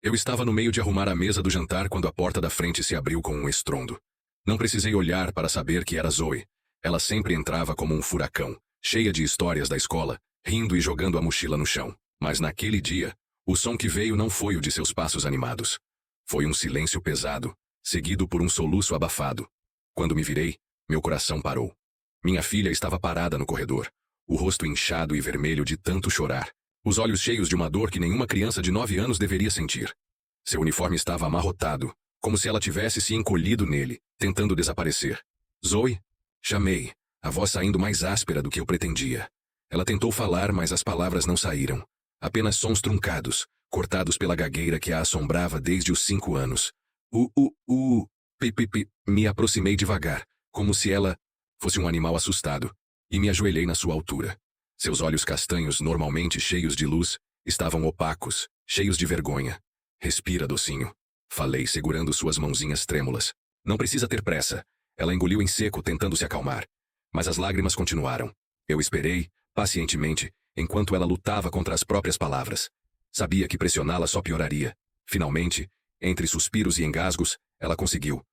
Eu estava no meio de arrumar a mesa do jantar quando a porta da frente se abriu com um estrondo. Não precisei olhar para saber que era Zoe. Ela sempre entrava como um furacão, cheia de histórias da escola, rindo e jogando a mochila no chão. Mas naquele dia, o som que veio não foi o de seus passos animados. Foi um silêncio pesado, seguido por um soluço abafado. Quando me virei, meu coração parou. Minha filha estava parada no corredor, o rosto inchado e vermelho de tanto chorar, os olhos cheios de uma dor que nenhuma criança de 9 anos deveria sentir. Seu uniforme estava amarrotado, como se ela tivesse se encolhido nele, tentando desaparecer. Zoe? Chamei, a voz saindo mais áspera do que eu pretendia. Ela tentou falar, mas as palavras não saíram. Apenas sons truncados, cortados pela gagueira que a assombrava desde os 5 anos. Me aproximei devagar, como se ela fosse um animal assustado, e me ajoelhei na sua altura. Seus olhos castanhos, normalmente cheios de luz, estavam opacos, cheios de vergonha. Respira, docinho. Falei, segurando suas mãozinhas trêmulas. Não precisa ter pressa. Ela engoliu em seco, tentando se acalmar. Mas as lágrimas continuaram. Eu esperei, pacientemente, enquanto ela lutava contra as próprias palavras. Sabia que pressioná-la só pioraria. Finalmente, entre suspiros e engasgos, ela conseguiu.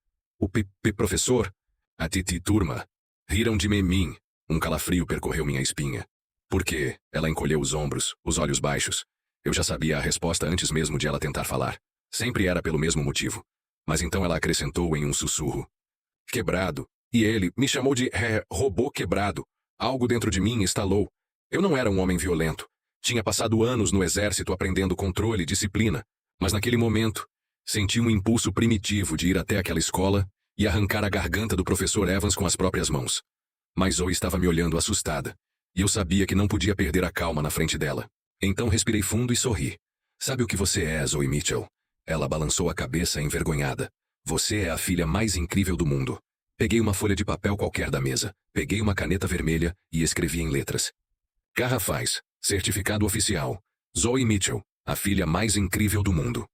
Professor? A Titi turma. Riram de mim. Um calafrio percorreu minha espinha. Por quê? Ela encolheu os ombros, os olhos baixos. Eu já sabia a resposta antes mesmo de ela tentar falar. Sempre era pelo mesmo motivo. Mas então ela acrescentou em um sussurro. Quebrado. E ele me chamou de robô quebrado. Algo dentro de mim estalou. Eu não era um homem violento. Tinha passado anos no exército aprendendo controle e disciplina. Mas naquele momento, senti um impulso primitivo de ir até aquela escola e arrancar a garganta do professor Evans com as próprias mãos. Mas Zoe estava me olhando assustada, e eu sabia que não podia perder a calma na frente dela. Então respirei fundo e sorri. Sabe o que você é, Zoe Mitchell? Ela balançou a cabeça envergonhada. Você é a filha mais incrível do mundo. Peguei uma folha de papel qualquer da mesa, peguei uma caneta vermelha e escrevi em letras. Garrafais, certificado oficial. Zoe Mitchell, a filha mais incrível do mundo.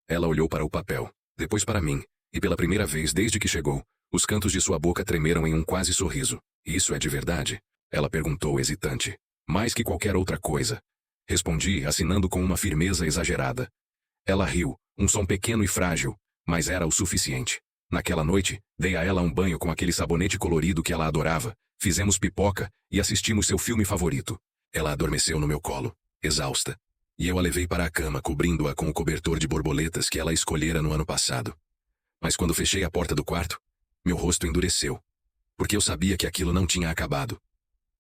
Ela olhou para o papel, depois para mim, e pela primeira vez desde que chegou, os cantos de sua boca tremeram em um quase sorriso. Isso é de verdade? Ela perguntou hesitante. Mais que qualquer outra coisa. Respondi, assinando com uma firmeza exagerada. Ela riu, um som pequeno e frágil, mas era o suficiente. Naquela noite, dei a ela um banho com aquele sabonete colorido que ela adorava, fizemos pipoca e assistimos seu filme favorito. Ela adormeceu no meu colo, exausta, e eu a levei para a cama cobrindo-a com o cobertor de borboletas que ela escolhera no ano passado. Mas quando fechei a porta do quarto, meu rosto endureceu, porque eu sabia que aquilo não tinha acabado.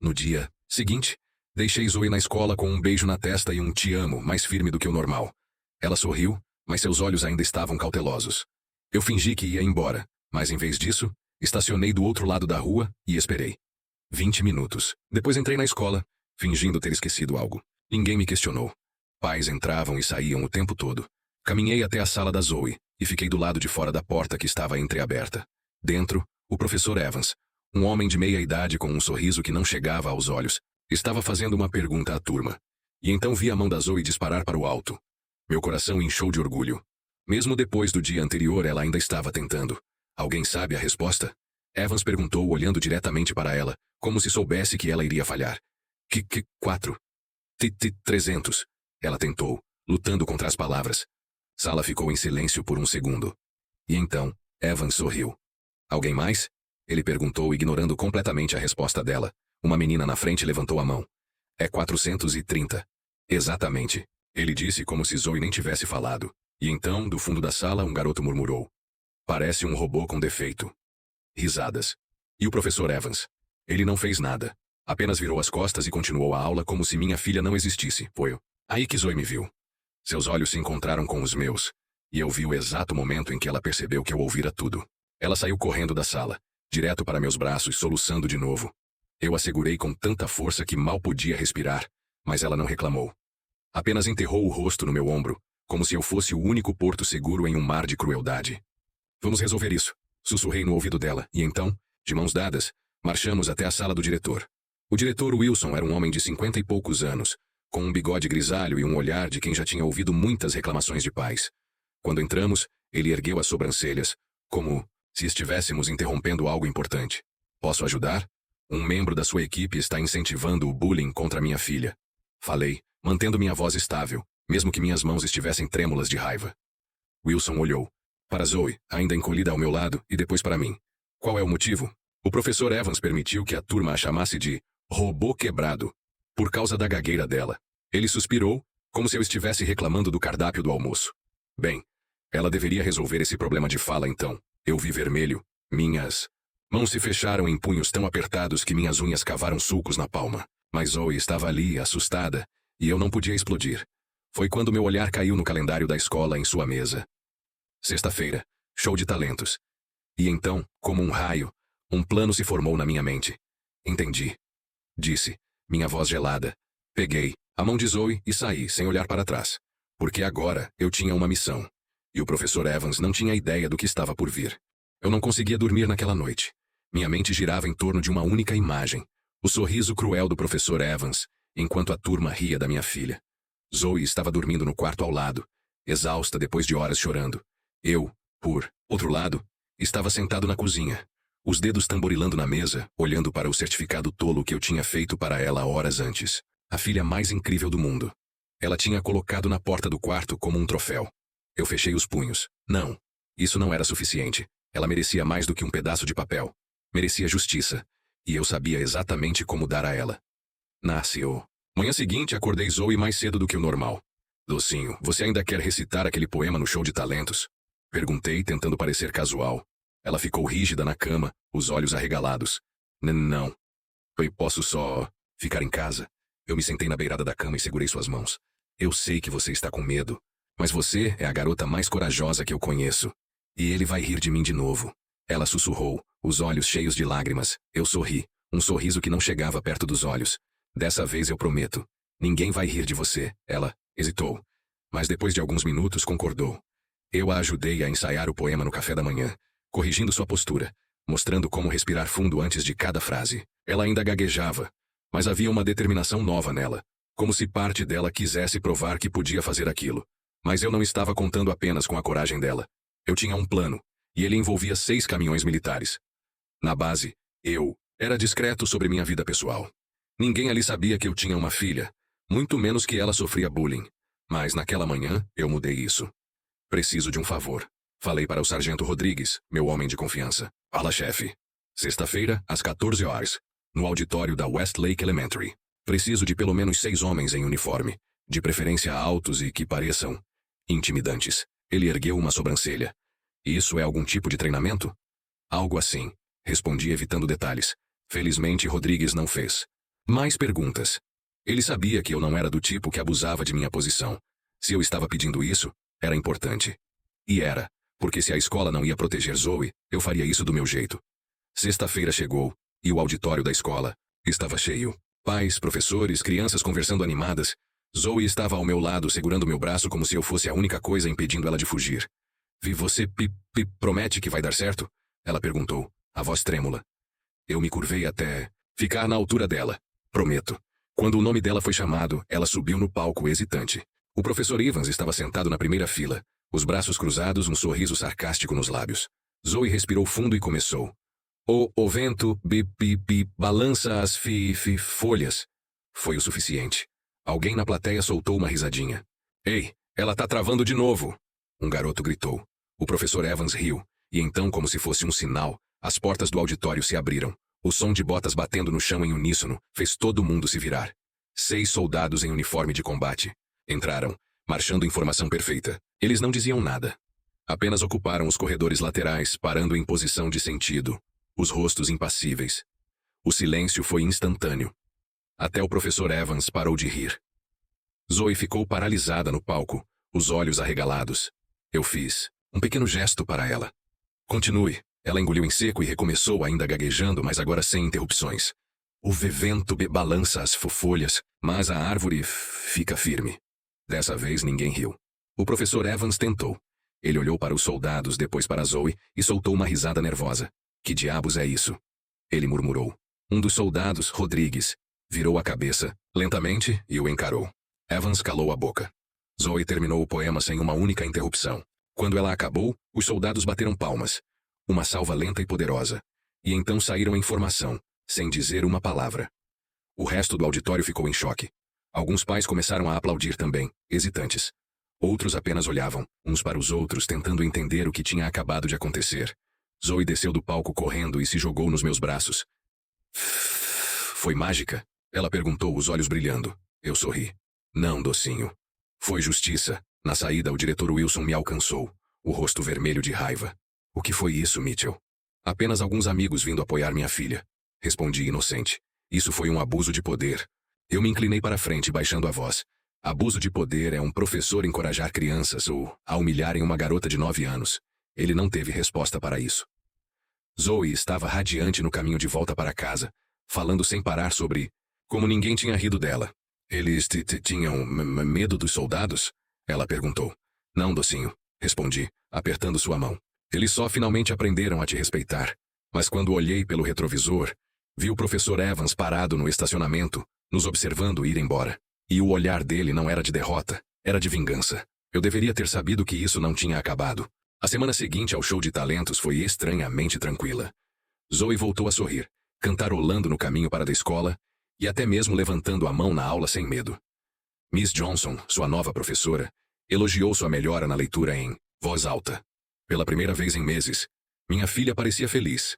No dia seguinte, deixei Zoe na escola com um beijo na testa e um te amo mais firme do que o normal. Ela sorriu, mas seus olhos ainda estavam cautelosos. Eu fingi que ia embora, mas em vez disso, estacionei do outro lado da rua e esperei. 20 minutos. Depois entrei na escola, fingindo ter esquecido algo. Ninguém me questionou. Pais entravam e saíam o tempo todo. Caminhei até a sala da Zoe e fiquei do lado de fora da porta que estava entreaberta. Dentro, o professor Evans, um homem de meia idade com um sorriso que não chegava aos olhos, estava fazendo uma pergunta à turma. E então vi a mão da Zoe disparar para o alto. Meu coração inchou de orgulho. Mesmo depois do dia anterior, ela ainda estava tentando. Alguém sabe a resposta? Evans perguntou olhando diretamente para ela, como se soubesse que ela iria falhar. 4. 300. Ela tentou, lutando contra as palavras. Sala ficou em silêncio por um segundo. E então, Evans sorriu. Alguém mais? Ele perguntou, ignorando completamente a resposta dela. Uma menina na frente levantou a mão. É 430. Exatamente. Ele disse como se Zoe nem tivesse falado. E então, do fundo da sala, um garoto murmurou. Parece um robô com defeito. Risadas. E o professor Evans? Ele não fez nada. Apenas virou as costas e continuou a aula como se minha filha não existisse. Foi aí que Zoe me viu. Seus olhos se encontraram com os meus, e eu vi o exato momento em que ela percebeu que eu ouvira tudo. Ela saiu correndo da sala, direto para meus braços, soluçando de novo. Eu a segurei com tanta força que mal podia respirar, mas ela não reclamou. Apenas enterrou o rosto no meu ombro, como se eu fosse o único porto seguro em um mar de crueldade. Vamos resolver isso, sussurrei no ouvido dela, e então, de mãos dadas, marchamos até a sala do diretor. O diretor Wilson era um homem de 50 e poucos anos, com um bigode grisalho e um olhar de quem já tinha ouvido muitas reclamações de pais. Quando entramos, ele ergueu as sobrancelhas, como se estivéssemos interrompendo algo importante. Posso ajudar? Um membro da sua equipe está incentivando o bullying contra minha filha. Falei, mantendo minha voz estável, mesmo que minhas mãos estivessem trêmulas de raiva. Wilson olhou para Zoe, ainda encolhida ao meu lado, e depois para mim. Qual é o motivo? O professor Evans permitiu que a turma a chamasse de robô quebrado, por causa da gagueira dela. Ele suspirou, como se eu estivesse reclamando do cardápio do almoço. Bem, ela deveria resolver esse problema de fala então. Eu vi vermelho. Minhas mãos se fecharam em punhos tão apertados que minhas unhas cavaram sulcos na palma. Mas Zoe estava ali, assustada, e eu não podia explodir. Foi quando meu olhar caiu no calendário da escola em sua mesa. Sexta-feira, show de talentos. E então, como um raio, um plano se formou na minha mente. Entendi, disse, minha voz gelada. Peguei a mão de Zoe e saí, sem olhar para trás. Porque agora eu tinha uma missão. E o professor Evans não tinha ideia do que estava por vir. Eu não conseguia dormir naquela noite. Minha mente girava em torno de uma única imagem. O sorriso cruel do professor Evans, enquanto a turma ria da minha filha. Zoe estava dormindo no quarto ao lado, exausta depois de horas chorando. Eu, por outro lado, estava sentado na cozinha, os dedos tamborilando na mesa, olhando para o certificado tolo que eu tinha feito para ela horas antes. A filha mais incrível do mundo. Ela tinha colocado na porta do quarto como um troféu. Eu fechei os punhos. Não. Isso não era suficiente. Ela merecia mais do que um pedaço de papel. Merecia justiça. E eu sabia exatamente como dar a ela. Nasceu. Manhã seguinte, acordei Zoe mais cedo do que o normal. Docinho, você ainda quer recitar aquele poema no show de talentos? Perguntei, tentando parecer casual. Ela ficou rígida na cama, os olhos arregalados. Não. Eu posso só ficar em casa. Eu me sentei na beirada da cama e segurei suas mãos. Eu sei que você está com medo, mas você é a garota mais corajosa que eu conheço. E ele vai rir de mim de novo. Ela sussurrou, os olhos cheios de lágrimas. Eu sorri, um sorriso que não chegava perto dos olhos. Dessa vez eu prometo. Ninguém vai rir de você. Ela hesitou. Mas depois de alguns minutos concordou. Eu a ajudei a ensaiar o poema no café da manhã, corrigindo sua postura, mostrando como respirar fundo antes de cada frase. Ela ainda gaguejava, mas havia uma determinação nova nela, como se parte dela quisesse provar que podia fazer aquilo. Mas eu não estava contando apenas com a coragem dela. Eu tinha um plano, e ele envolvia 6 caminhões militares. Na base, eu era discreto sobre minha vida pessoal. Ninguém ali sabia que eu tinha uma filha, muito menos que ela sofria bullying. Mas naquela manhã, eu mudei isso. Preciso de um favor. Falei para o sargento Rodrigues, meu homem de confiança. Fala, chefe. Sexta-feira, às 14 horas, no auditório da Westlake Elementary. Preciso de pelo menos 6 homens em uniforme, de preferência altos e que pareçam intimidantes. Ele ergueu uma sobrancelha. Isso é algum tipo de treinamento? Algo assim, respondi evitando detalhes. Felizmente, Rodrigues não fez mais perguntas. Ele sabia que eu não era do tipo que abusava de minha posição. Se eu estava pedindo isso, era importante. E era, porque se a escola não ia proteger Zoe, eu faria isso do meu jeito. Sexta-feira chegou, e o auditório da escola estava cheio. Pais, professores, crianças conversando animadas. Zoe estava ao meu lado, segurando meu braço como se eu fosse a única coisa impedindo ela de fugir. Você promete que vai dar certo? Ela perguntou, a voz trêmula. Eu me curvei até ficar na altura dela. Prometo. Quando o nome dela foi chamado, ela subiu no palco hesitante. O professor Evans estava sentado na primeira fila, os braços cruzados, um sorriso sarcástico nos lábios. Zoe respirou fundo e começou. O vento balança as folhas. Foi o suficiente. Alguém na plateia soltou uma risadinha. Ei, ela tá travando de novo! Um garoto gritou. O professor Evans riu, e então, como se fosse um sinal, as portas do auditório se abriram. O som de botas batendo no chão em uníssono fez todo mundo se virar. 6 soldados em uniforme de combate. Entraram, marchando em formação perfeita. Eles não diziam nada. Apenas ocuparam os corredores laterais, parando em posição de sentido, os rostos impassíveis. O silêncio foi instantâneo. Até o professor Evans parou de rir. Zoe ficou paralisada no palco, os olhos arregalados. Eu fiz um pequeno gesto para ela. Continue. Ela engoliu em seco e recomeçou, ainda gaguejando, mas agora sem interrupções. O vento balança as folhas, mas a árvore fica firme. Dessa vez ninguém riu. O professor Evans tentou. Ele olhou para os soldados, depois para Zoe, e soltou uma risada nervosa. Que diabos é isso? Ele murmurou. Um dos soldados, Rodrigues, virou a cabeça, lentamente, e o encarou. Evans calou a boca. Zoe terminou o poema sem uma única interrupção. Quando ela acabou, os soldados bateram palmas. Uma salva lenta e poderosa. E então saíram em formação, sem dizer uma palavra. O resto do auditório ficou em choque. Alguns pais começaram a aplaudir também, hesitantes. Outros apenas olhavam, uns para os outros, tentando entender o que tinha acabado de acontecer. Zoe desceu do palco correndo e se jogou nos meus braços. Foi mágica? Ela perguntou, os olhos brilhando. Eu sorri. Não, docinho. Foi justiça. Na saída, o diretor Wilson me alcançou, o rosto vermelho de raiva. O que foi isso, Mitchell? Apenas alguns amigos vindo apoiar minha filha. Respondi inocente. Isso foi um abuso de poder. Eu me inclinei para frente, baixando a voz. Abuso de poder é um professor encorajar crianças ou a humilharem uma garota de 9 anos. Ele não teve resposta para isso. Zoe estava radiante no caminho de volta para casa, falando sem parar sobre como ninguém tinha rido dela. Eles tinham medo dos soldados? Ela perguntou. Não, docinho, respondi, apertando sua mão. Eles só finalmente aprenderam a te respeitar. Mas quando olhei pelo retrovisor, vi o professor Evans parado no estacionamento, nos observando ir embora. E o olhar dele não era de derrota, era de vingança. Eu deveria ter sabido que isso não tinha acabado. A semana seguinte ao show de talentos foi estranhamente tranquila. Zoe voltou a sorrir, cantarolando no caminho para a escola, e até mesmo levantando a mão na aula sem medo. Miss Johnson, sua nova professora, elogiou sua melhora na leitura em voz alta. Pela primeira vez em meses, minha filha parecia feliz.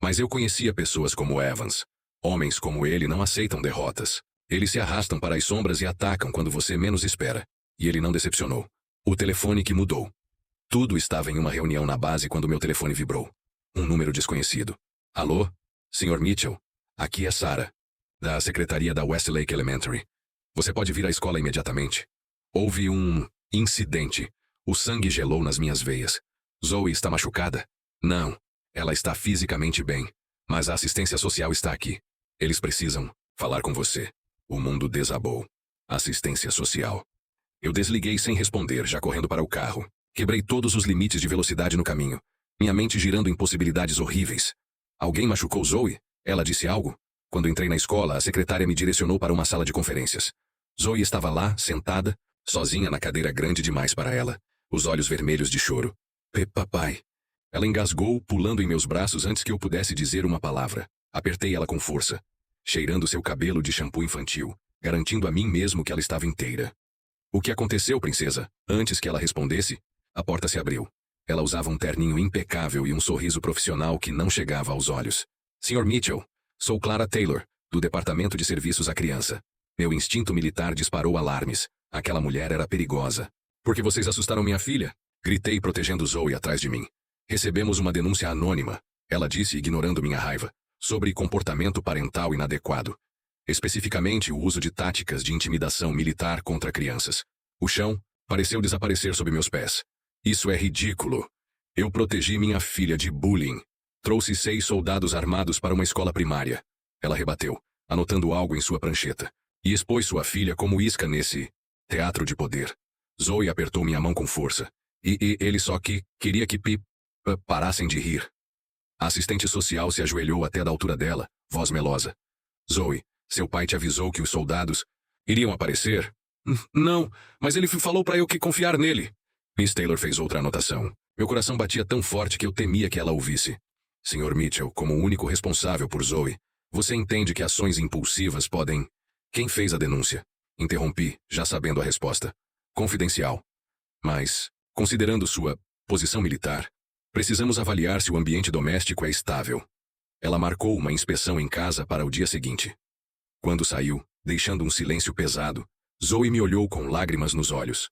Mas eu conhecia pessoas como Evans. Homens como ele não aceitam derrotas. Eles se arrastam para as sombras e atacam quando você menos espera. E ele não decepcionou. O telefone que mudou. Tudo estava em uma reunião na base quando meu telefone vibrou. Um número desconhecido. Alô? Sr. Mitchell? Aqui é Sarah, da secretaria da Westlake Elementary. Você pode vir à escola imediatamente. Houve um incidente. O sangue gelou nas minhas veias. Zoe está machucada? Não. Ela está fisicamente bem. Mas a assistência social está aqui. Eles precisam falar com você. O mundo desabou. Assistência social. Eu desliguei sem responder, já correndo para o carro. Quebrei todos os limites de velocidade no caminho. Minha mente girando em possibilidades horríveis. Alguém machucou Zoe? Ela disse algo? Quando entrei na escola, a secretária me direcionou para uma sala de conferências. Zoe estava lá, sentada, sozinha na cadeira grande demais para ela, os olhos vermelhos de choro. Papai. Ela engasgou, pulando em meus braços antes que eu pudesse dizer uma palavra. Apertei ela com força, cheirando seu cabelo de shampoo infantil, garantindo a mim mesmo que ela estava inteira. O que aconteceu, princesa? Antes que ela respondesse, a porta se abriu. Ela usava um terninho impecável e um sorriso profissional que não chegava aos olhos. Sr. Mitchell, sou Clara Taylor, do Departamento de Serviços à Criança. Meu instinto militar disparou alarmes. Aquela mulher era perigosa. Por que vocês assustaram minha filha? Gritei, protegendo Zoe atrás de mim. Recebemos uma denúncia anônima, ela disse, ignorando minha raiva, sobre comportamento parental inadequado. Especificamente o uso de táticas de intimidação militar contra crianças. O chão pareceu desaparecer sob meus pés. Isso é ridículo. Eu protegi minha filha de bullying. Trouxe 6 soldados armados para uma escola primária. Ela rebateu, anotando algo em sua prancheta. E expôs sua filha como isca nesse teatro de poder. Zoe apertou minha mão com força. E ele só queria que parassem de rir. A assistente social se ajoelhou até da altura dela, voz melosa. Zoe, seu pai te avisou que os soldados iriam aparecer? Não, mas ele falou para eu que confiar nele. Miss Taylor fez outra anotação. Meu coração batia tão forte que eu temia que ela ouvisse. Sr. Mitchell, como o único responsável por Zoe, você entende que ações impulsivas podem... Quem fez a denúncia? Interrompi, já sabendo a resposta. Confidencial. Mas, considerando sua posição militar, precisamos avaliar se o ambiente doméstico é estável. Ela marcou uma inspeção em casa para o dia seguinte. Quando saiu, deixando um silêncio pesado, Zoe me olhou com lágrimas nos olhos.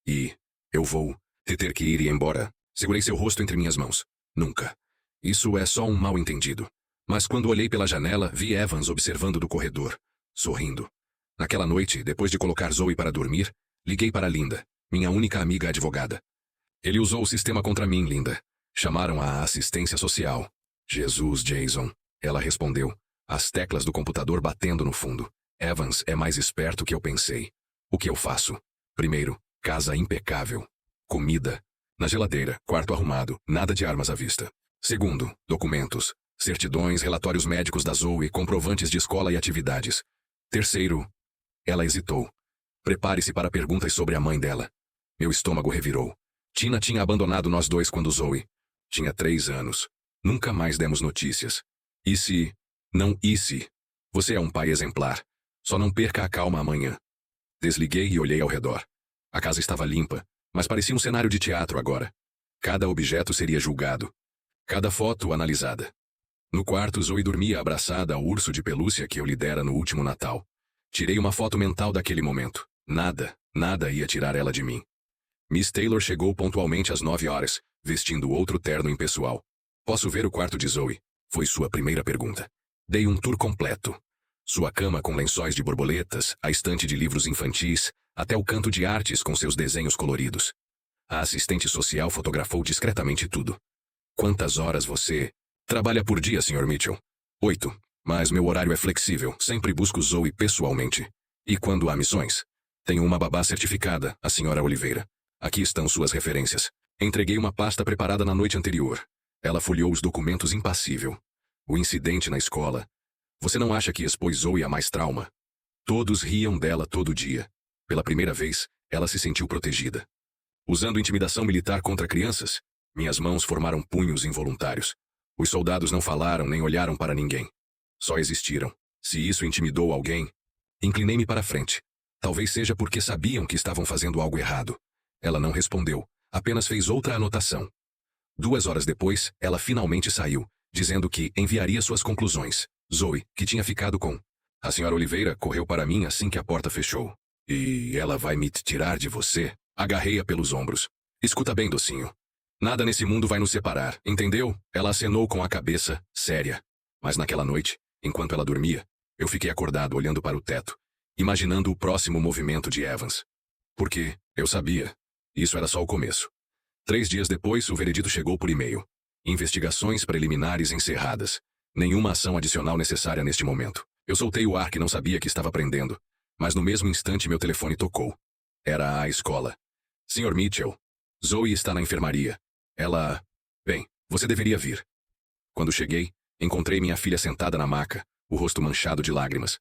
E eu vou ter que ir embora. Segurei seu rosto entre minhas mãos. Nunca. Isso é só um mal-entendido. Mas quando olhei pela janela, vi Evans observando do corredor, sorrindo. Naquela noite, depois de colocar Zoe para dormir, liguei para Linda, minha única amiga advogada. Ele usou o sistema contra mim, Linda. Chamaram a assistência social. Jesus, Jason. Ela respondeu, as teclas do computador batendo no fundo. Evans é mais esperto que eu pensei. O que eu faço? Primeiro, casa impecável. Comida. Na geladeira, quarto arrumado, nada de armas à vista. Segundo, documentos. Certidões, relatórios médicos da Zoe, comprovantes de escola e atividades. Terceiro, ela hesitou. Prepare-se para perguntas sobre a mãe dela. Meu estômago revirou. Tina tinha abandonado nós dois quando Zoe tinha 3 anos. Nunca mais demos notícias. E se... Não e se... Você é um pai exemplar. Só não perca a calma amanhã. Desliguei e olhei ao redor. A casa estava limpa, mas parecia um cenário de teatro agora. Cada objeto seria julgado. Cada foto analisada. No quarto, Zoe dormia abraçada ao urso de pelúcia que eu lhe dera no último Natal. Tirei uma foto mental daquele momento. Nada ia tirar ela de mim. Miss Taylor chegou pontualmente às 9 horas, vestindo outro terno impessoal. Posso ver o quarto de Zoe? Foi sua primeira pergunta. Dei um tour completo. Sua cama com lençóis de borboletas, a estante de livros infantis, até o canto de artes com seus desenhos coloridos. A assistente social fotografou discretamente tudo. Quantas horas você trabalha por dia, Sr. Mitchell? 8. Mas meu horário é flexível, sempre busco Zoe pessoalmente. E quando há missões? Tenho uma babá certificada, a Sra. Oliveira. Aqui estão suas referências. Entreguei uma pasta preparada na noite anterior. Ela folheou os documentos impassível. O incidente na escola. Você não acha que expôs Zoe a mais trauma? Todos riam dela todo dia. Pela primeira vez, ela se sentiu protegida. Usando intimidação militar contra crianças, minhas mãos formaram punhos involuntários. Os soldados não falaram nem olharam para ninguém. Só existiram. Se isso intimidou alguém, inclinei-me para a frente. Talvez seja porque sabiam que estavam fazendo algo errado. Ela não respondeu, apenas fez outra anotação. 2 horas depois, ela finalmente saiu, dizendo que enviaria suas conclusões. Zoe, que tinha ficado com a Sra. Oliveira, correu para mim assim que a porta fechou. E ela vai me tirar de você? Agarrei-a pelos ombros. Escuta bem, docinho. Nada nesse mundo vai nos separar, entendeu? Ela acenou com a cabeça, séria. Mas naquela noite, enquanto ela dormia, eu fiquei acordado olhando para o teto, imaginando o próximo movimento de Evans. Porque, eu sabia, isso era só o começo. 3 dias depois, o veredito chegou por e-mail. Investigações preliminares encerradas. Nenhuma ação adicional necessária neste momento. Eu soltei o ar que não sabia que estava prendendo, mas no mesmo instante meu telefone tocou. Era a escola. Sr. Mitchell, Zoe está na enfermaria. Ela... Bem, você deveria vir. Quando cheguei, encontrei minha filha sentada na maca, o rosto manchado de lágrimas.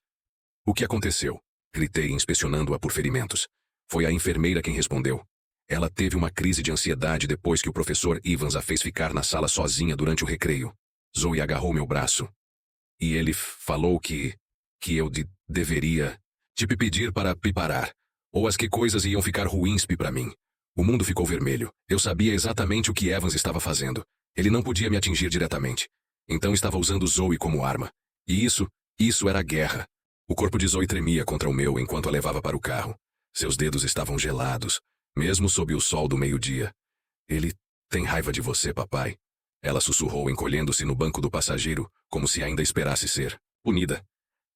O que aconteceu? Gritei, inspecionando-a por ferimentos. Foi a enfermeira quem respondeu. Ela teve uma crise de ansiedade depois que o professor Evans a fez ficar na sala sozinha durante o recreio. Zoe agarrou meu braço. E ele falou que eu deveria te pedir para parar. Ou as que coisas iam ficar ruins para mim. O mundo ficou vermelho. Eu sabia exatamente o que Evans estava fazendo. Ele não podia me atingir diretamente. Então estava usando Zoe como arma. E isso era guerra. O corpo de Zoe tremia contra o meu enquanto a levava para o carro. Seus dedos estavam gelados, mesmo sob o sol do meio-dia. Ele tem raiva de você, papai. Ela sussurrou, encolhendo-se no banco do passageiro, como se ainda esperasse ser punida.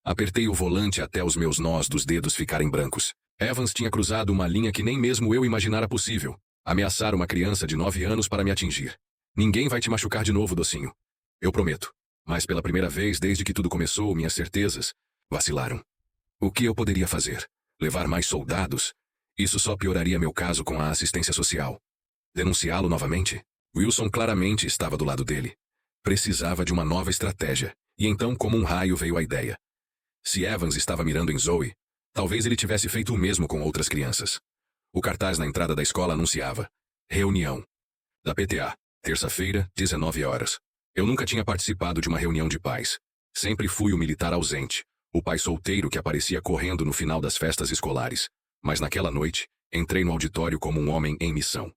Apertei o volante até os meus nós dos dedos ficarem brancos. Evans tinha cruzado uma linha que nem mesmo eu imaginara possível. Ameaçar uma criança de 9 anos para me atingir. Ninguém vai te machucar de novo, docinho. Eu prometo. Mas pela primeira vez desde que tudo começou, minhas certezas vacilaram. O que eu poderia fazer? Levar mais soldados? Isso só pioraria meu caso com a assistência social. Denunciá-lo novamente? Wilson claramente estava do lado dele. Precisava de uma nova estratégia. E então, como um raio, veio a ideia. Se Evans estava mirando em Zoe, talvez ele tivesse feito o mesmo com outras crianças. O cartaz na entrada da escola anunciava: reunião da PTA, terça-feira, 19 horas. Eu nunca tinha participado de uma reunião de pais. Sempre fui o militar ausente, o pai solteiro que aparecia correndo no final das festas escolares. Mas naquela noite, entrei no auditório como um homem em missão.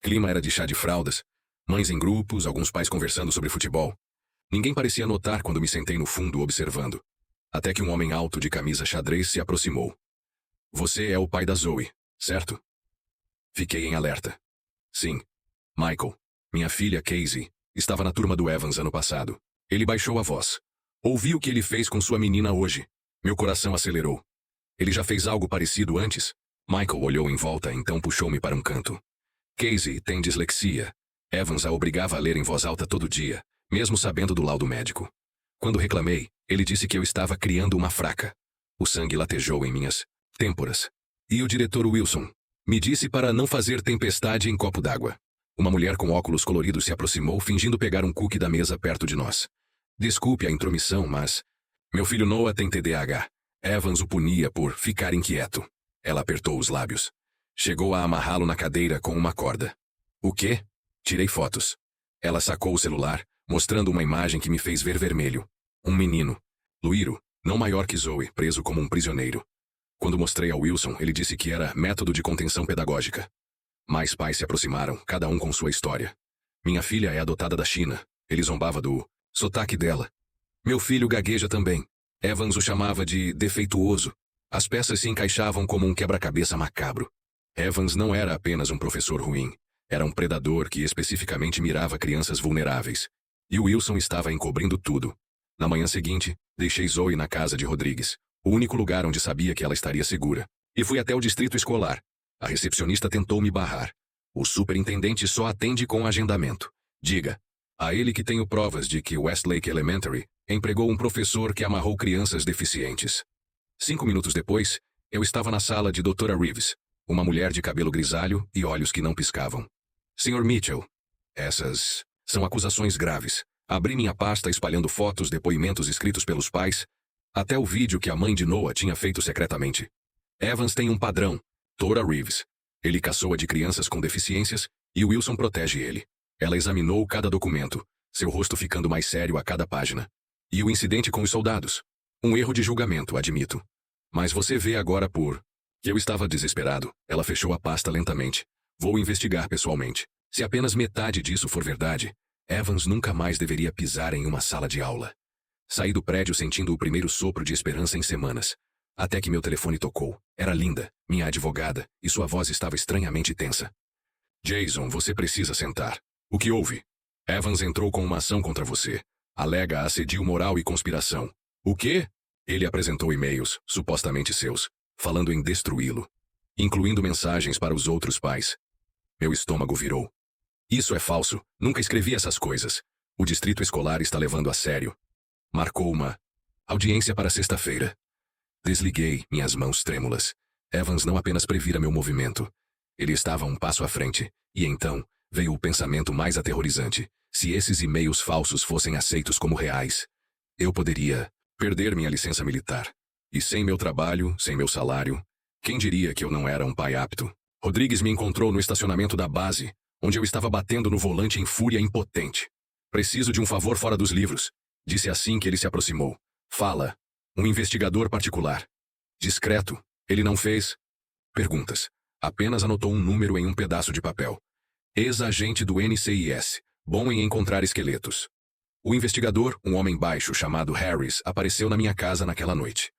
Clima era de chá de fraldas, mães em grupos, alguns pais conversando sobre futebol. Ninguém parecia notar quando me sentei no fundo observando. Até que um homem alto de camisa xadrez se aproximou. Você é o pai da Zoe, certo? Fiquei em alerta. Sim. Michael, minha filha Casey, estava na turma do Evans ano passado. Ele baixou a voz. Ouvi o que ele fez com sua menina hoje. Meu coração acelerou. Ele já fez algo parecido antes? Michael olhou em volta, então puxou-me para um canto. Casey tem dislexia. Evans a obrigava a ler em voz alta todo dia, mesmo sabendo do laudo médico. Quando reclamei, ele disse que eu estava criando uma fraca. O sangue latejou em minhas têmporas. E o diretor Wilson me disse para não fazer tempestade em copo d'água. Uma mulher com óculos coloridos se aproximou, fingindo pegar um cookie da mesa perto de nós. Desculpe a intromissão, mas... Meu filho Noah tem TDAH. Evans o punia por ficar inquieto. Ela apertou os lábios. Chegou a amarrá-lo na cadeira com uma corda. O quê? Tirei fotos. Ela sacou o celular, mostrando uma imagem que me fez ver vermelho. Um menino, loiro, Não maior que Zoe, preso como um prisioneiro. Quando mostrei a Wilson, ele disse que era método de contenção pedagógica. Mais pais se aproximaram, cada um com sua história. Minha filha é adotada da China. Ele zombava do sotaque dela. Meu filho gagueja também. Evans o chamava de defeituoso. As peças se encaixavam como um quebra-cabeça macabro. Evans não era apenas um professor ruim. Era um predador que especificamente mirava crianças vulneráveis. E Wilson estava encobrindo tudo. Na manhã seguinte, deixei Zoe na casa de Rodrigues, o único lugar onde sabia que ela estaria segura. E fui até o distrito escolar. A recepcionista tentou me barrar. O superintendente só atende com agendamento. Diga a ele que tenho provas de que Westlake Elementary empregou um professor que amarrou crianças deficientes. 5 minutos depois, eu estava na sala de Dra. Reeves, uma mulher de cabelo grisalho e olhos que não piscavam. Sr. Mitchell, essas são acusações graves. Abri minha pasta espalhando fotos, depoimentos escritos pelos pais, até o vídeo que a mãe de Noah tinha feito secretamente. Evans tem um padrão, Dra. Reeves. Ele caçoa de crianças com deficiências e Wilson protege ele. Ela examinou cada documento, seu rosto ficando mais sério a cada página. E o incidente com os soldados. Um erro de julgamento, admito. Mas você vê agora por... que eu estava desesperado. Ela fechou a pasta lentamente. Vou investigar pessoalmente. Se apenas metade disso for verdade, Evans nunca mais deveria pisar em uma sala de aula. Saí do prédio sentindo o primeiro sopro de esperança em semanas. Até que meu telefone tocou. Era Linda, minha advogada, e sua voz estava estranhamente tensa. Jason, você precisa sentar. O que houve? Evans entrou com uma ação contra você. Alega assédio moral e conspiração. O quê? Ele apresentou e-mails, supostamente seus, falando em destruí-lo, incluindo mensagens para os outros pais. Meu estômago virou. Isso é falso. Nunca escrevi essas coisas. O distrito escolar está levando a sério. Marcou uma audiência para sexta-feira. Desliguei, minhas mãos trêmulas. Evans não apenas previra meu movimento. Ele estava um passo à frente. E então, veio o pensamento mais aterrorizante. Se esses e-mails falsos fossem aceitos como reais, eu poderia perder minha licença militar. E sem meu trabalho, sem meu salário, quem diria que eu não era um pai apto? Rodrigues me encontrou no estacionamento da base, onde eu estava batendo no volante em fúria impotente. Preciso de um favor fora dos livros, disse assim que ele se aproximou. Fala. Um investigador particular. Discreto. Ele não fez perguntas. Apenas anotou um número em um pedaço de papel. Ex-agente do NCIS. Bom em encontrar esqueletos. O investigador, um homem baixo chamado Harris, apareceu na minha casa naquela noite.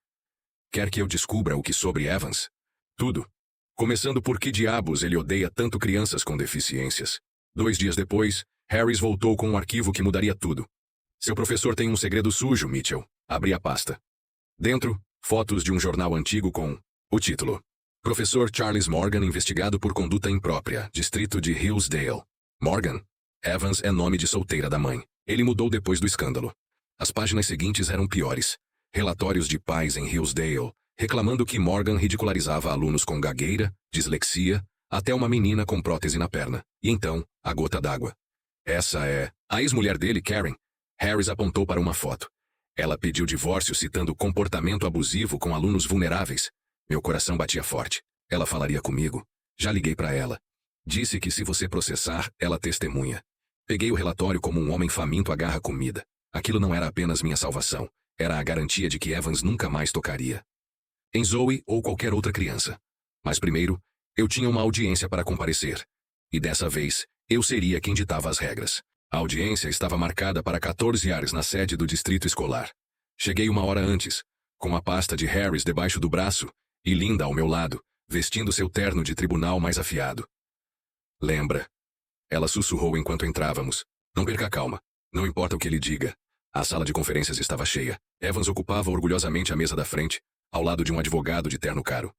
Quer que eu descubra o que sobre Evans? Tudo. Começando por que diabos ele odeia tanto crianças com deficiências. 2 dias depois, Harris voltou com um arquivo que mudaria tudo. Seu professor tem um segredo sujo, Mitchell. Abri a pasta. Dentro, fotos de um jornal antigo com o título. Professor Charles Morgan investigado por conduta imprópria, distrito de Hillsdale. Morgan. Evans é nome de solteira da mãe. Ele mudou depois do escândalo. As páginas seguintes eram piores. Relatórios de pais em Hillsdale, reclamando que Morgan ridicularizava alunos com gagueira, dislexia, até uma menina com prótese na perna. E então, a gota d'água. Essa é a ex-mulher dele, Karen. Harris apontou para uma foto. Ela pediu divórcio citando comportamento abusivo com alunos vulneráveis. Meu coração batia forte. Ela falaria comigo. Já liguei para ela. Disse que se você processar, ela testemunha. Peguei o relatório como um homem faminto agarra comida. Aquilo não era apenas minha salvação. Era a garantia de que Evans nunca mais tocaria em Zoe ou qualquer outra criança. Mas primeiro, eu tinha uma audiência para comparecer. E dessa vez, eu seria quem ditava as regras. A audiência estava marcada para 14 horas na sede do distrito escolar. Cheguei 1 hora antes, com a pasta de Harris debaixo do braço, e Linda ao meu lado, vestindo seu terno de tribunal mais afiado. Lembra? Ela sussurrou enquanto entrávamos. Não perca a calma. Não importa o que ele diga. A sala de conferências estava cheia. Evans ocupava orgulhosamente a mesa da frente, ao lado de um advogado de terno caro.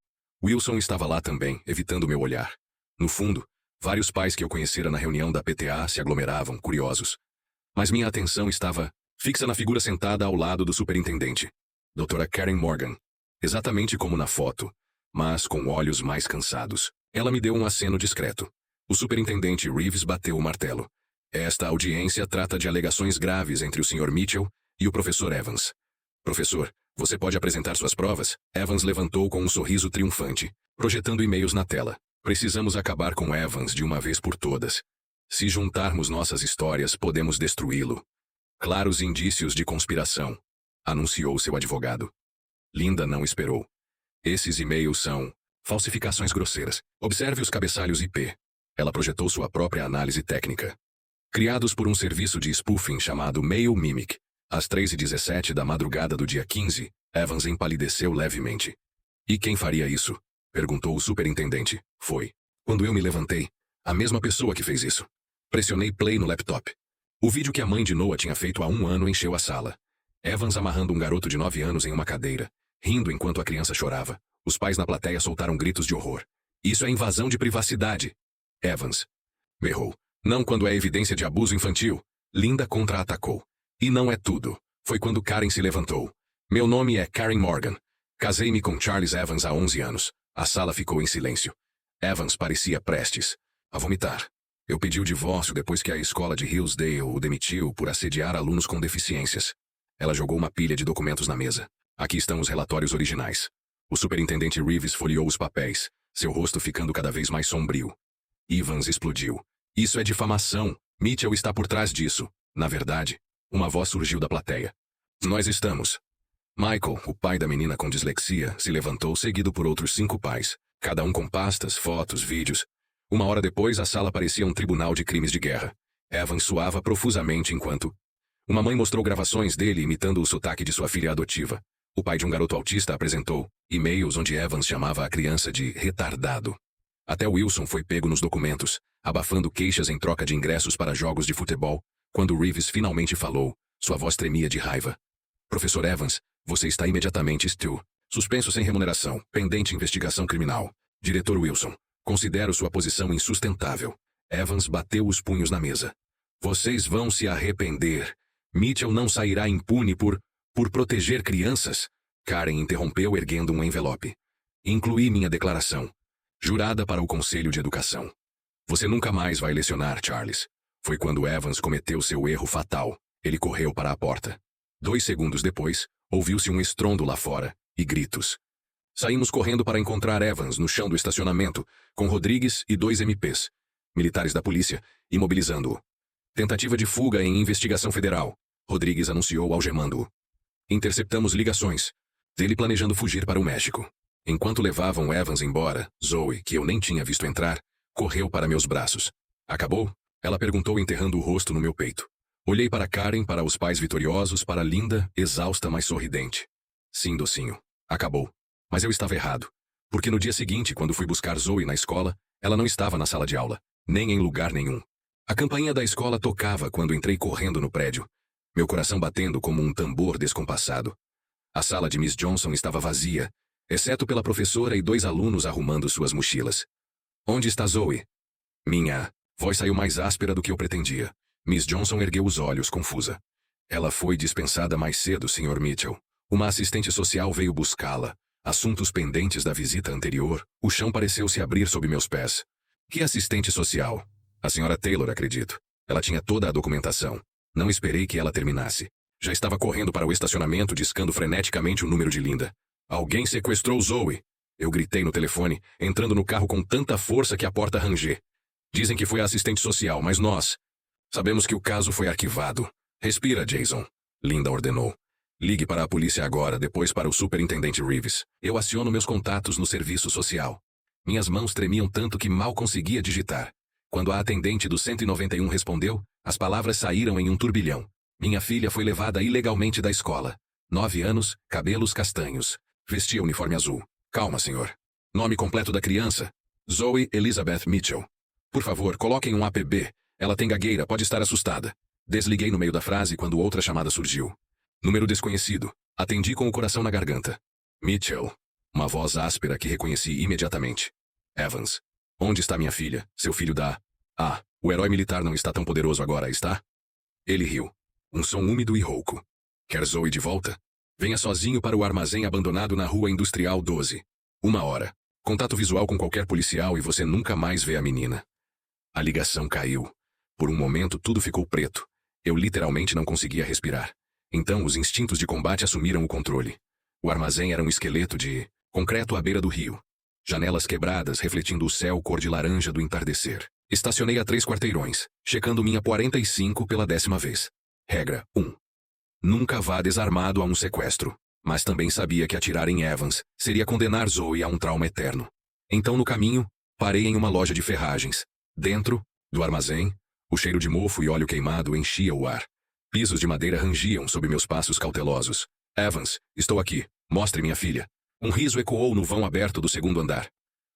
Wilson estava lá também, evitando meu olhar. No fundo, vários pais que eu conhecera na reunião da PTA se aglomeravam, curiosos. Mas minha atenção estava fixa na figura sentada ao lado do superintendente, Dra. Karen Morgan. Exatamente como na foto, mas com olhos mais cansados. Ela me deu um aceno discreto. O superintendente Reeves bateu o martelo. Esta audiência trata de alegações graves entre o Sr. Mitchell e o professor Evans. Professor, você pode apresentar suas provas? Evans levantou com um sorriso triunfante, projetando e-mails na tela. Precisamos acabar com Evans de uma vez por todas. Se juntarmos nossas histórias, podemos destruí-lo. Claros indícios de conspiração. anunciou seu advogado. Linda não esperou. Esses e-mails são falsificações grosseiras. Observe os cabeçalhos IP. Ela projetou sua própria análise técnica. Criados por um serviço de spoofing chamado Mail Mimic. Às 3h17 da madrugada do dia 15, Evans empalideceu levemente. E quem faria isso? Perguntou o superintendente. Foi. Quando eu me levantei, a mesma pessoa que fez isso. Pressionei play no laptop. O vídeo que a mãe de Noah tinha feito há 1 ano encheu a sala. Evans amarrando um garoto de 9 anos em uma cadeira, rindo enquanto a criança chorava. Os pais na plateia soltaram gritos de horror. Isso é invasão de privacidade. Evans berrou. Não quando é evidência de abuso infantil. Linda contra-atacou. E não é tudo. Foi quando Karen se levantou. Meu nome é Karen Morgan. Casei-me com Charles Evans há 11 anos. A sala ficou em silêncio. Evans parecia prestes a vomitar. Eu pedi o divórcio depois que a escola de Hillsdale o demitiu por assediar alunos com deficiências. Ela jogou uma pilha de documentos na mesa. Aqui estão os relatórios originais. O superintendente Reeves folheou os papéis, seu rosto ficando cada vez mais sombrio. Evans explodiu. Isso é difamação. Mitchell está por trás disso. Na verdade, uma voz surgiu da plateia. Nós estamos. Michael, o pai da menina com dislexia, se levantou seguido por outros 5 pais, cada um com pastas, fotos, vídeos. 1 hora depois, a sala parecia um tribunal de crimes de guerra. Evans suava profusamente enquanto... Uma mãe mostrou gravações dele imitando o sotaque de sua filha adotiva. O pai de um garoto autista apresentou e-mails onde Evans chamava a criança de retardado. Até Wilson foi pego nos documentos, abafando queixas em troca de ingressos para jogos de futebol. Quando Reeves finalmente falou, sua voz tremia de raiva. Professor Evans, você está imediatamente suspenso sem remuneração, pendente investigação criminal. Diretor Wilson, considero sua posição insustentável. Evans bateu os punhos na mesa. Vocês vão se arrepender. Mitchell não sairá impune por proteger crianças. Karen interrompeu erguendo um envelope. Incluí minha declaração. Jurada para o Conselho de Educação. Você nunca mais vai lecionar, Charles. Foi quando Evans cometeu seu erro fatal. Ele correu para a porta. 2 segundos depois, ouviu-se um estrondo lá fora, e gritos. Saímos correndo para encontrar Evans no chão do estacionamento, com Rodrigues e 2 MPs, militares da polícia, imobilizando-o. Tentativa de fuga em investigação federal. Rodrigues anunciou algemando-o. Interceptamos ligações dele planejando fugir para o México. Enquanto levavam Evans embora, Zoe, que eu nem tinha visto entrar, correu para meus braços. Acabou? Ela perguntou enterrando o rosto no meu peito. Olhei para Karen, para os pais vitoriosos, para Linda, exausta mas sorridente. Sim, docinho. Acabou. Mas eu estava errado. Porque no dia seguinte, quando fui buscar Zoe na escola, ela não estava na sala de aula, nem em lugar nenhum. A campainha da escola tocava quando entrei correndo no prédio, meu coração batendo como um tambor descompassado. A sala de Miss Johnson estava vazia, exceto pela professora e 2 alunos arrumando suas mochilas. Onde está Zoe? Minha voz saiu mais áspera do que eu pretendia. Miss Johnson ergueu os olhos, confusa. Ela foi dispensada mais cedo, Sr. Mitchell. Uma assistente social veio buscá-la. Assuntos pendentes da visita anterior. O chão pareceu se abrir sob meus pés. Que assistente social? A Sra. Taylor, acredito. Ela tinha toda a documentação. Não esperei que ela terminasse. Já estava correndo para o estacionamento, discando freneticamente o número de Linda. Alguém sequestrou Zoe. Eu gritei no telefone, entrando no carro com tanta força que a porta rangeu. Dizem que foi a assistente social, mas nós sabemos que o caso foi arquivado. Respira, Jason. Linda ordenou. Ligue para a polícia agora, depois para o superintendente Reeves. Eu aciono meus contatos no serviço social. Minhas mãos tremiam tanto que mal conseguia digitar. Quando a atendente do 191 respondeu, as palavras saíram em um turbilhão. Minha filha foi levada ilegalmente da escola. 9 anos, cabelos castanhos. Vestia uniforme azul. Calma, senhor. Nome completo da criança? Zoe Elizabeth Mitchell. Por favor, coloquem um APB. Ela tem gagueira, pode estar assustada. Desliguei no meio da frase quando outra chamada surgiu. Número desconhecido. Atendi com o coração na garganta. Mitchell. Uma voz áspera que reconheci imediatamente. Evans. Onde está minha filha, seu filho da... Ah, o herói militar não está tão poderoso agora, está? Ele riu. Um som úmido e rouco. Quer Zoe de volta? Venha sozinho para o armazém abandonado na Rua Industrial 12. 1 hora. Contato visual com qualquer policial e você nunca mais vê a menina. A ligação caiu. Por um momento tudo ficou preto. Eu literalmente não conseguia respirar. Então os instintos de combate assumiram o controle. O armazém era um esqueleto de concreto à beira do rio. Janelas quebradas refletindo o céu cor de laranja do entardecer. Estacionei a 3 quarteirões, checando minha 45 pela 10ª vez. Regra 1. Nunca vá desarmado a um sequestro. Mas também sabia que atirar em Evans seria condenar Zoe a um trauma eterno. Então, no caminho, parei em uma loja de ferragens. Dentro do armazém, o cheiro de mofo e óleo queimado enchia o ar. Pisos de madeira rangiam sob meus passos cautelosos. Evans, estou aqui. Mostre minha filha. Um riso ecoou no vão aberto do segundo andar.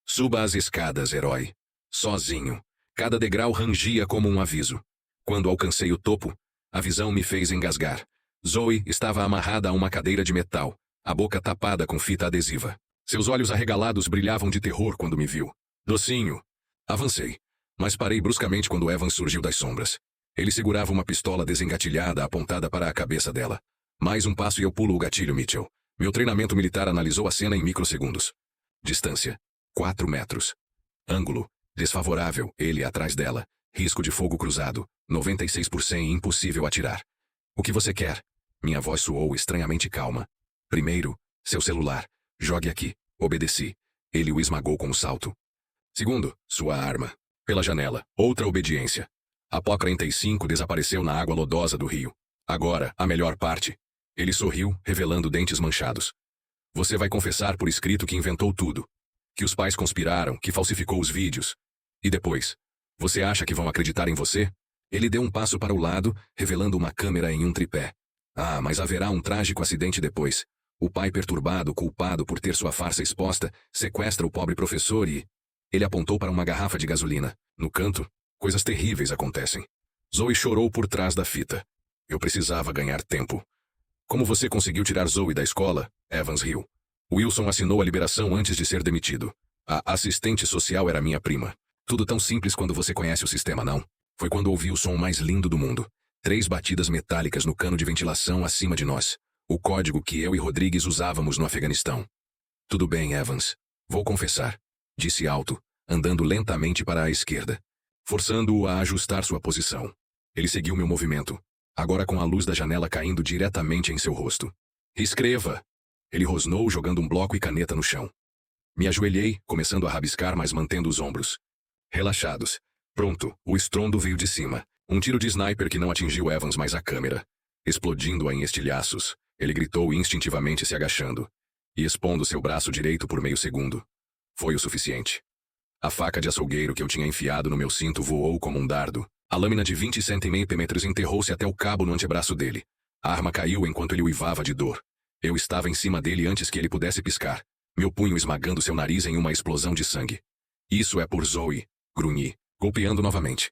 Suba as escadas, herói. Sozinho. Cada degrau rangia como um aviso. Quando alcancei o topo, a visão me fez engasgar. Zoe estava amarrada a uma cadeira de metal, a boca tapada com fita adesiva. Seus olhos arregalados brilhavam de terror quando me viu. Docinho. Avancei, mas parei bruscamente quando Evans surgiu das sombras. Ele segurava uma pistola desengatilhada apontada para a cabeça dela. Mais um passo e eu pulo o gatilho, Mitchell. Meu treinamento militar analisou a cena em microsegundos. Distância: 4 metros. Ângulo: desfavorável, ele atrás dela. Risco de fogo cruzado: 96% impossível atirar. O que você quer? Minha voz soou estranhamente calma. Primeiro, seu celular. Jogue aqui. Obedeci. Ele o esmagou com um salto. Segundo, sua arma. Pela janela. Outra obediência. A Pó 45 desapareceu na água lodosa do rio. Agora, a melhor parte. Ele sorriu, revelando dentes manchados. Você vai confessar por escrito que inventou tudo. Que os pais conspiraram, que falsificou os vídeos. E depois? Você acha que vão acreditar em você? Ele deu um passo para o lado, revelando uma câmera em um tripé. Ah, mas haverá um trágico acidente depois. O pai perturbado, culpado por ter sua farsa exposta, sequestra o pobre professor e... Ele apontou para uma garrafa de gasolina. No canto, coisas terríveis acontecem. Zoe chorou por trás da fita. Eu precisava ganhar tempo. Como você conseguiu tirar Zoe da escola? Evans riu. Wilson assinou a liberação antes de ser demitido. A assistente social era minha prima. Tudo tão simples quando você conhece o sistema, não? Foi quando ouvi o som mais lindo do mundo. 3 batidas metálicas no cano de ventilação acima de nós. O código que eu e Rodrigues usávamos no Afeganistão. Tudo bem, Evans. Vou confessar. Disse alto, andando lentamente para a esquerda, forçando-o a ajustar sua posição. Ele seguiu meu movimento, agora com a luz da janela caindo diretamente em seu rosto. Escreva! Ele rosnou, jogando um bloco e caneta no chão. Me ajoelhei, começando a rabiscar, mas mantendo os ombros relaxados. Pronto, o estrondo veio de cima. Um tiro de sniper que não atingiu Evans, mas a câmera. Explodindo-a em estilhaços, ele gritou instintivamente, se agachando e expondo seu braço direito por meio segundo. Foi o suficiente. A faca de açougueiro que eu tinha enfiado no meu cinto voou como um dardo. A lâmina de 20 centímetros enterrou-se até o cabo no antebraço dele. A arma caiu enquanto ele uivava de dor. Eu estava em cima dele antes que ele pudesse piscar, meu punho esmagando seu nariz em uma explosão de sangue. Isso é por Zoe, grunhi, golpeando novamente.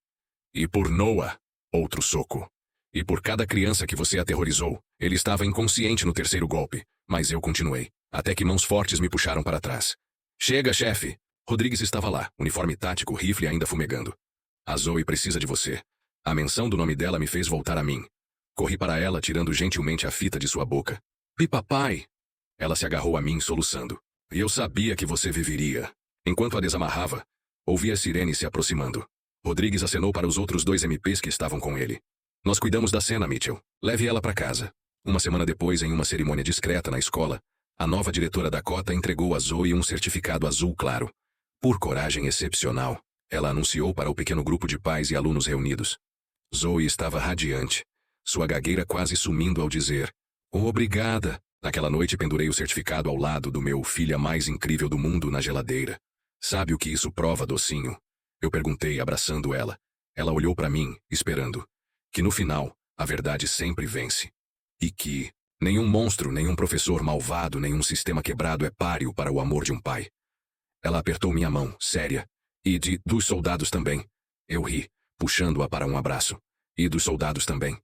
E por Noah, outro soco. E por cada criança que você aterrorizou. Ele estava inconsciente no terceiro golpe, mas eu continuei, até que mãos fortes me puxaram para trás. Chega, chefe! Rodrigues estava lá, uniforme tático, rifle ainda fumegando. A Zoe precisa de você. A menção do nome dela me fez voltar a mim. Corri para ela, tirando gentilmente a fita de sua boca. Papai! Ela se agarrou a mim, soluçando. E eu sabia que você viveria. Enquanto a desamarrava, ouvi a sirene se aproximando. Rodrigues acenou para os outros 2 MPs que estavam com ele. Nós cuidamos da cena, Mitchell. Leve ela para casa. Uma semana depois, em uma cerimônia discreta na escola, a nova diretora Dakota entregou a Zoe um certificado azul claro. Por coragem excepcional, ela anunciou para o pequeno grupo de pais e alunos reunidos. Zoe estava radiante, sua gagueira quase sumindo ao dizer: "Obrigada." Naquela noite pendurei o certificado ao lado do meu filha mais incrível do mundo na geladeira. Sabe o que isso prova, docinho? Eu perguntei, abraçando ela. Ela olhou para mim, esperando. Que no final, a verdade sempre vence. E que nenhum monstro, nenhum professor malvado, nenhum sistema quebrado é páreo para o amor de um pai. Ela apertou minha mão, séria. E dos soldados também. Eu ri, puxando-a para um abraço. E dos soldados também.